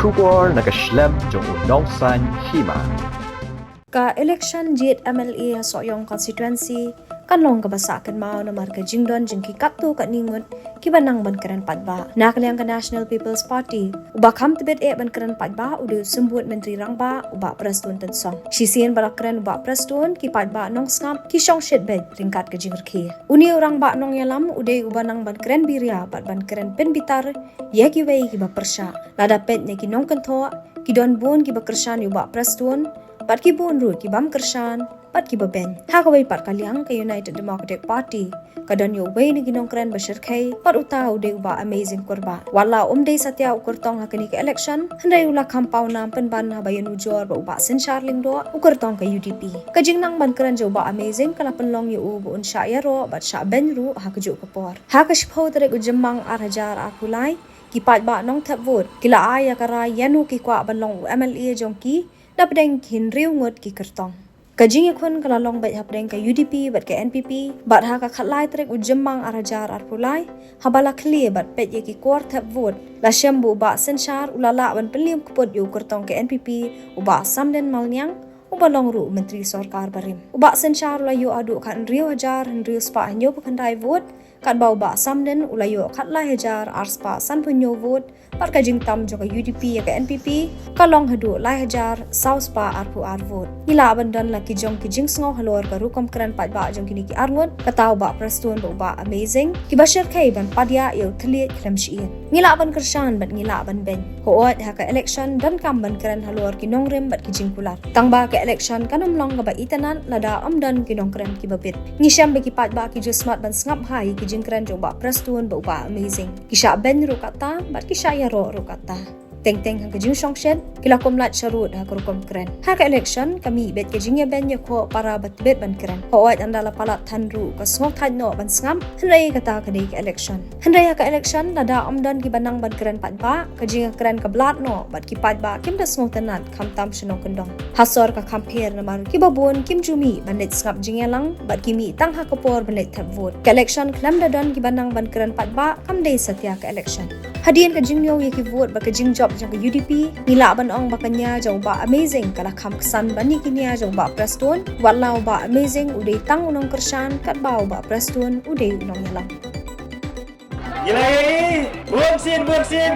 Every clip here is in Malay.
Shubor nakaslem jong unongsan hima. Ka election jit MLA Hasoyong constituency kanlong kabasakan mao na marga jingdon jing kikatu kat ningut kibanang bankaran padba nakaliang ka National People's Party uba kam tibet bankaran padba udu sembut menteri rangba uba prestun tensong sisian barakran uba prestun ki padba nong skam ki shong shit bed ringkat ka jingurki uni orang ba nong yalam ude uba nang bankaran biria bat bankaran pen bitar ye ki wei ki ba persha lada pet ne ki nong kantho ki don bun ki ba kershan uba prestun pat ki bun ru ki bam kershan pat ki baben ha ka wei pat kaliang ka United Democratic Party kadon yo wei ni ginong kren bashir khai pat utau de ba amazing korba wala umdei satya ukurtong ha kani ka election handai ula kampau nam pen ban ha bayan ujor ba uba sen charling do ukurtong ka UDP ka jingnang ban kren jo ba amazing kala penlong yo u un sha ya ro bat sha ben ru ha ka jo ka por ha ka shpho tere ujamang arhajar akulai ki pat ba nong thap vote kila aya kara yanu ki kwa banlong MLA jongki na pedeng kin riu ngot ki kertong kajing yakun kala long bet hapdeng ka UDP bat ka NPP bat ha ka khatlai trek ujamang arajar arpulai habala clear bat pet ye ki kor thap vote la shambu ba senchar ulala ban pelim kupot yu kertong ka NPP uba samden malnyang uba long ru menteri sarkar barim uba senchar la yu adu kan riu hajar riu spa hanyo pakandai vote kan bau ba samden ulayo khatlai hajar arspa san punyo vote par kajing tam jo ka UDP ya ka NPP kalong hadu lai hajar south pa arpu ar vote ila bandan la ki jong ki jing sngo halor ka rukom kran pat ba jong kini ki arngot katau ba prestun ba amazing ki bashir kai ban padya yo thli kram shi ngila ban kershan ban ngila ban ben ko ot ha ka election dan kam ban kran halor ki nongrem bat ki jing pular tang ba ka election kanam long ka ba itanan lada amdan ki nongkran ki babit ngisham be ki pat ba ki jo smart ban ngap hai ki jing kran jo ba prestun ba amazing ki sha ben ru kata bat ki sha ro kata teng hang kajing songshen kila komlat sharut ha korukom kren ha ka election kami bet kajing ya ben ko para bet ban kren hoat andala palat thanru ka smok than no ban ngam hendai kata kani ka election hendai ka election lada amdan ki banang ban kren pat ba kajing kren ka blat no bat ki pat ba kim da smok tanan kam tam shnong kendong hasor ka compare na mar ki babon kim jumi banet ngap jing lang bat kimi tang ha kapor banet thap vote ka election klam da don ki banang ban kren pat ba kam dei satya ka election hadian ka jing yo ye ki vote ba ka jing job jang UDP nila ban ong bakanya jong ba amazing kala kham ksan bani kinia jong ba prestun walau ba amazing udai tang unong kershan kat bau ba prestun udai unong yalang Yai, bunsin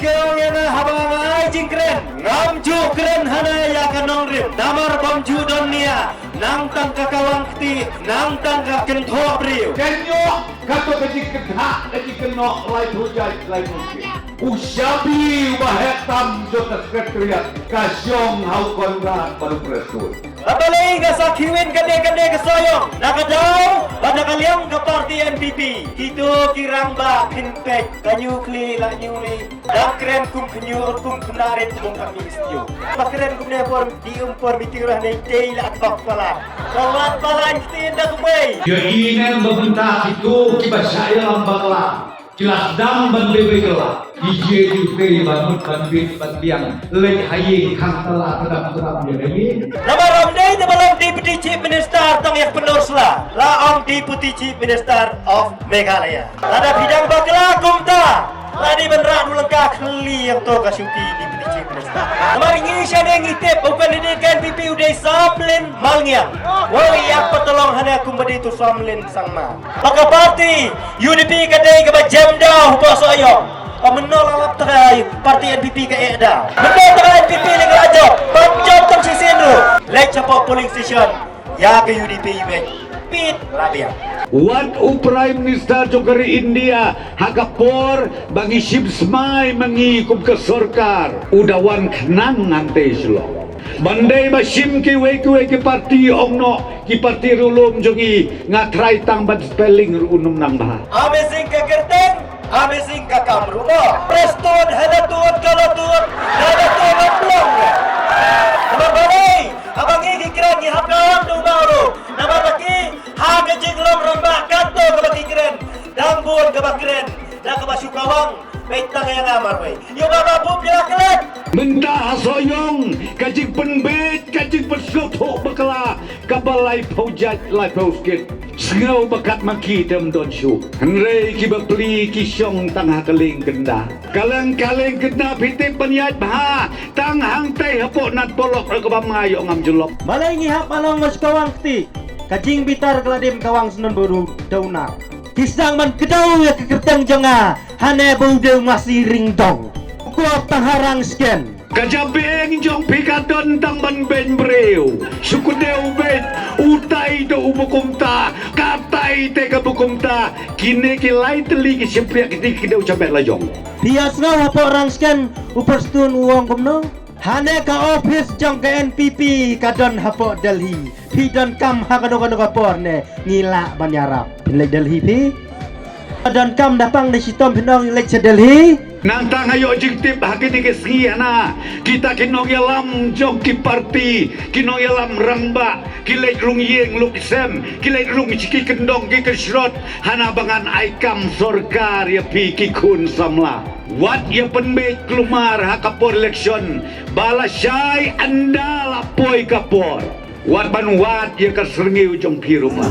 ke orang yang habang jing keren, ngam ju keren hana ya kanong rip, namar bam ju dunia, nang tang kakawang kti, nang tang kakentho brio. Kenyo, kato kajik ketha, kajik kenok lai hujai lai mungkin. Usyabi ubahetam jota sekretariat, kasyong hau konrad baru presul. Apalagi ka kiwin kade kesoyong, nakadaw, pada kaliang ke parti NPP, itu kirang ba kinpek, kanyu kli la nyuri, dakren kum kenyu kum kenarit kum kami istio. Bakren kum ne por diumpor bitirah ne tei la bak pala. Kawat pala istin dak bay. Yo inen bebentak itu kibasaya lambanglah. Jelas dam bandewe kela. Ije jupe banut banbit bantiang lek haye kang telah terang ya ini. Nama ramdai tebalang Deputy Chief Minister tong yak penursla. La ong Deputy Chief Minister of Meghalaya. Lada bidang bakla kumta. Ladi benrak mulangka kli yang to kasuki Deputy Chief Minister. Nama ini syane ngitip open pendidikan PP udah samlin malngiang. Woi yak petolong hana kumbadi tu samlin sangma. Maka parti UDP kadai ke jam dah bos ayong. Menol alap terai parti NPP ke Ekda. Menol terai NPP lagi aja. Panjang tong sisi tu. Lek capok polling station. Ya ke UDP ibek. Pit labia. Wan Prime Minister Jogari India hakapor bagi Shibsmai mengikum ke sorkar udawan kenang ngante selo. Bandai basim ki weki parti ongno ki parti rulum jongi ngatrai tang bad spelling runum nang bah. Amazing ke gerteng, amazing ke kamruno. Preston halatun kalatun, halatun plong. Nama balai, abang ini kira ni hapang tu baru. Nama lagi harga jinglom rombak kanto ke bagi keren, dambun ke bagi keren, dan ke basuh kawang. Betang yang amar wei. Yo baba pun dia kelet. Mentah hasoyong kajik penbet kajik bersotok bekala kabalay paujat lai pauskit sengau bakat maki dem don shu henrei ki bapli ki syong tangha kaling kenda kaleng kenda pitip panyat bah tang hang tai hapok nat polok ke bamai ngam julok Malay ngihap malong mas kawang ti. Kajing bitar keladim kawang senon buru daunar. Kisang man kedau ya kekertang jonga. Hane baude masih ringdong. Kuap tangharang sken. kajabeng jong pikadon tang ban ben breu sukudeu bet utai do ubukumta katai te kabukumta kini kilai teli ki sempiak ki kideu cabek lajong Bias ngau hapok orang sken uperstun uang kumno. Hane ka office jong ke NPP kadon hapok Delhi. Pi don kam hakano kapor ne ngila banyarap. Lek Delhi pi. Don kam dapang di sitom pinong lek Delhi. nang tang ayo jiktip hakiti ke sgiana kita kinong yalam jong ki parti kinong yalam rangba kilai rung yeng luk sem kilai rung ciki kendong ki kesrot hana bangan aikam sorkar ya pi ki kun samla wat ya penbet kelumar hakapor election balasyai anda lapoi kapor wat ban wat ya kasrengi ujong pi rumah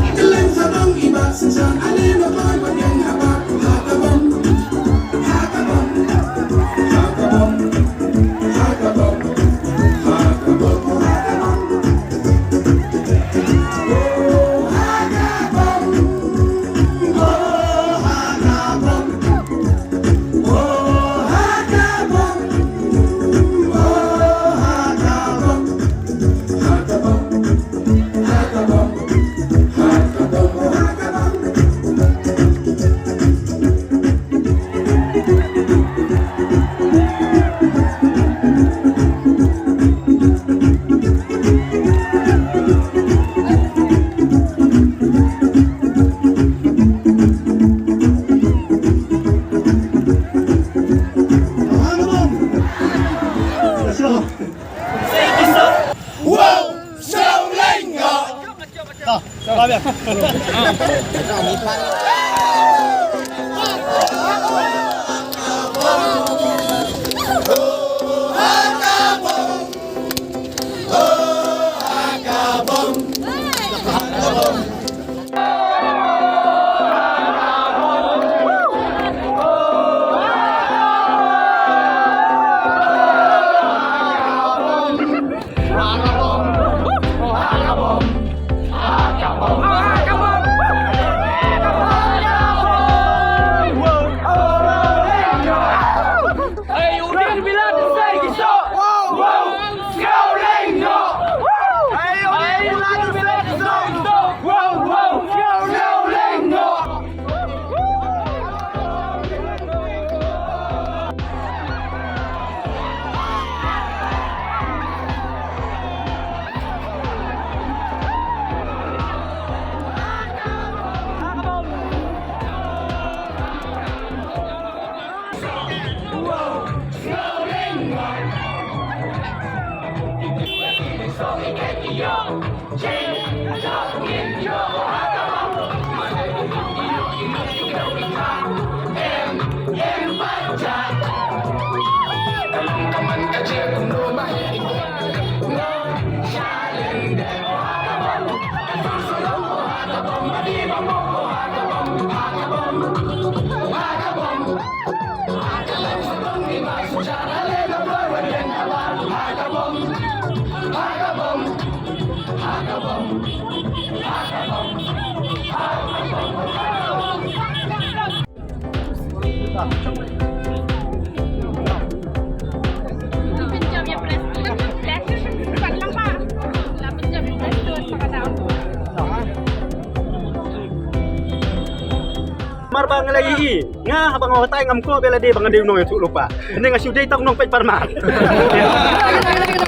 Marbang lagi nga habang matay ngam ko bela di bang di nong itu lupa ini nga suday tong nong pay parman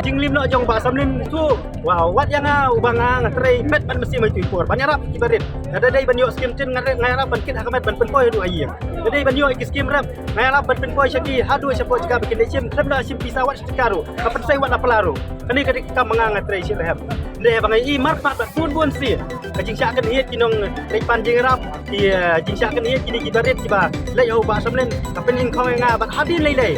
jinglim no jong basam lim tu wow wat yang ubang nga tray pet ban mesti mai tuipor banyarap kibarit ada dai banyo skim tin ngarap ban kit hakamet ban penpoy du ayi ada banyo skim ram ngarap ban penpoy syaki hadu syapo jaga bikin sim ram na sim pisawat sekaru kapan sai wat apalaru kani kadi ka manga tray sir ham ne bang i marpat bun si kajing syakan hiet kinong tray panjing rap ki jing syakan hiet kini kibarit kiba lai au basam len kapen in kau nga bat hadin lai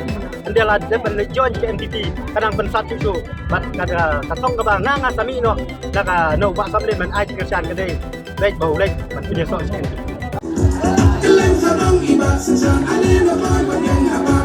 andela depan join ke NTT kadang pensat itu bat kada katong ka ba nga sami no naka no ba samle man ai kerjaan kede baik bau lek man punya sok NTT. Kalian sabang iba sejak alih lepas yang apa